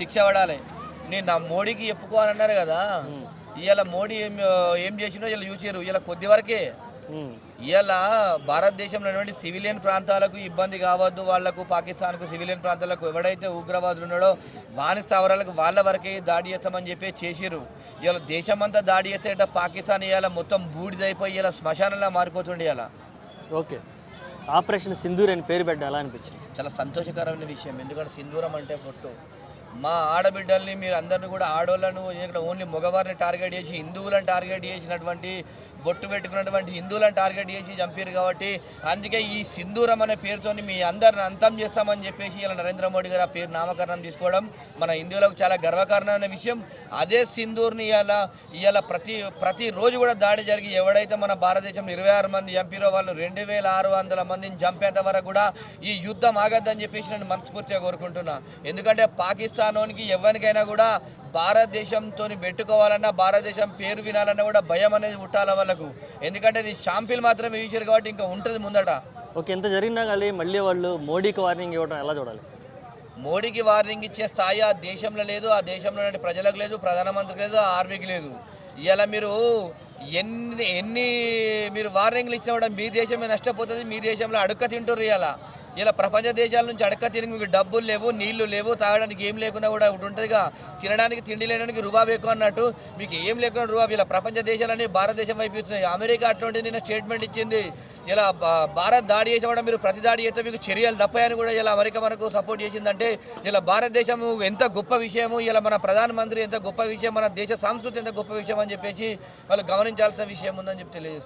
శిక్ష పడాలి. నేను నా మోడీకి చెప్పుకోవాలన్నారు కదా, ఇవాళ మోడీ ఏం చేసినో ఇలా చూసారు. ఇలా కొద్ది వరకే ఇవాళ భారతదేశంలో సివిలియన్ ప్రాంతాలకు ఇబ్బంది కావద్దు, వాళ్లకు పాకిస్తాన్కు సివిలియన్ ప్రాంతాలకు ఎవడైతే ఉగ్రవాదులు ఉన్నాడో వాని స్థావరాలకు వాళ్ళ వరకే దాడి చేస్తామని చెప్పి చేసిరు. ఇవాళ దేశమంతా దాడి చేసేట పాకిస్తాన్ ఇవాళ మొత్తం బూడిదైపోయి ఇలా శ్మశానంలా మారిపోతుండే. ఇలా ఓకే, ఆపరేషన్ సింధూర్ అని పేరు పెట్టాలి ఎలా అనిపించింది? చాలా సంతోషకరమైన విషయం. ఎందుకంటే సింధూరం అంటే పొట్టు. మా ఆడబిడ్డల్ని మీరు అందరిని కూడా ఆడోళ్ళను ఇక్కడ ఓన్లీ మగవారిని టార్గెట్ చేసి హిందువులను టార్గెట్ చేసినటువంటి బొట్టు పెట్టుకున్నటువంటి హిందువులను టార్గెట్ చేసి చంపారు. కాబట్టి అందుకే ఈ సింధూరం అనే పేరుతో మీ అందరిని అంతం చేస్తామని చెప్పేసి ఇలా నరేంద్ర మోడీ గారు ఆ పేరు నామకరణం తీసుకోవడం మన హిందువులకు చాలా గర్వకారణమైన విషయం. అదే సింధూర్ని ఇవాళ ప్రతిరోజు కూడా దాడి జరిగి ఎవడైతే మన భారతదేశంలో 26 మంది చంపారో వాళ్ళు 2600 మందిని చంపేంత వరకు కూడా ఈ యుద్ధం ఆగద్దని చెప్పేసి నేను మనస్ఫూర్తిగా కోరుకుంటున్నా. ఎందుకంటే పాకిస్తాన్కి ఎవరికైనా కూడా భారతదేశంతో పెట్టుకోవాలన్నా, భారతదేశం పేరు వినాలన్నా కూడా భయం అనేది పుట్టాల వాళ్ళకు. ఎందుకంటే ఇది షాంపిల్ మాత్రమే ఇచ్చారు కాబట్టి ఇంకా ఉంటుంది ముందట. ఓకే, ఎంత జరిగినా కానీ మళ్ళీ వాళ్ళు మోడీకి వార్నింగ్ ఇవ్వడం ఎలా చూడాలి? మోడీకి వార్నింగ్ ఇచ్చే స్థాయి ఆ దేశంలో లేదు, ఆ దేశంలో ప్రజలకు లేదు, ప్రధానమంత్రికి లేదు, ఆర్మీకి లేదు. ఇలా మీరు ఎన్ని మీరు వార్నింగ్లు ఇచ్చినా కూడా మీ దేశమే నష్టపోతుంది. మీ దేశంలో అడుక్క తింటారు. ఇలా ప్రపంచ దేశాల నుంచి అడక్క తిరిగి మీకు డబ్బులు లేవు, నీళ్లు లేవు, తాగడానికి ఏం లేకుండా కూడా ఒకటి ఉంటుందిగా, తినడానికి తిండి లేడానికి రుబాబు ఎక్కువ అన్నట్టు మీకు ఏం లేకుండా రుబాబు. ఇలా ప్రపంచ దేశాలన్నీ భారతదేశం వైపు ఇస్తున్నాయి. అమెరికా అట్లాంటిది నిన్న స్టేట్మెంట్ ఇచ్చింది. ఇలా భారత్ దాడి చేసే కూడా మీరు ప్రతి దాడి చేస్తే మీకు చర్యలు తప్పాయని కూడా ఇలా అమెరికా మనకు సపోర్ట్ చేసిందంటే ఇలా భారతదేశం ఎంత గొప్ప విషయము, ఇలా మన ప్రధానమంత్రి ఎంత గొప్ప విషయం, మన దేశ సంస్కృతి ఎంత గొప్ప విషయం అని చెప్పేసి వాళ్ళు గమనించాల్సిన విషయం ఉందని చెప్పి తెలియజేస్తారు.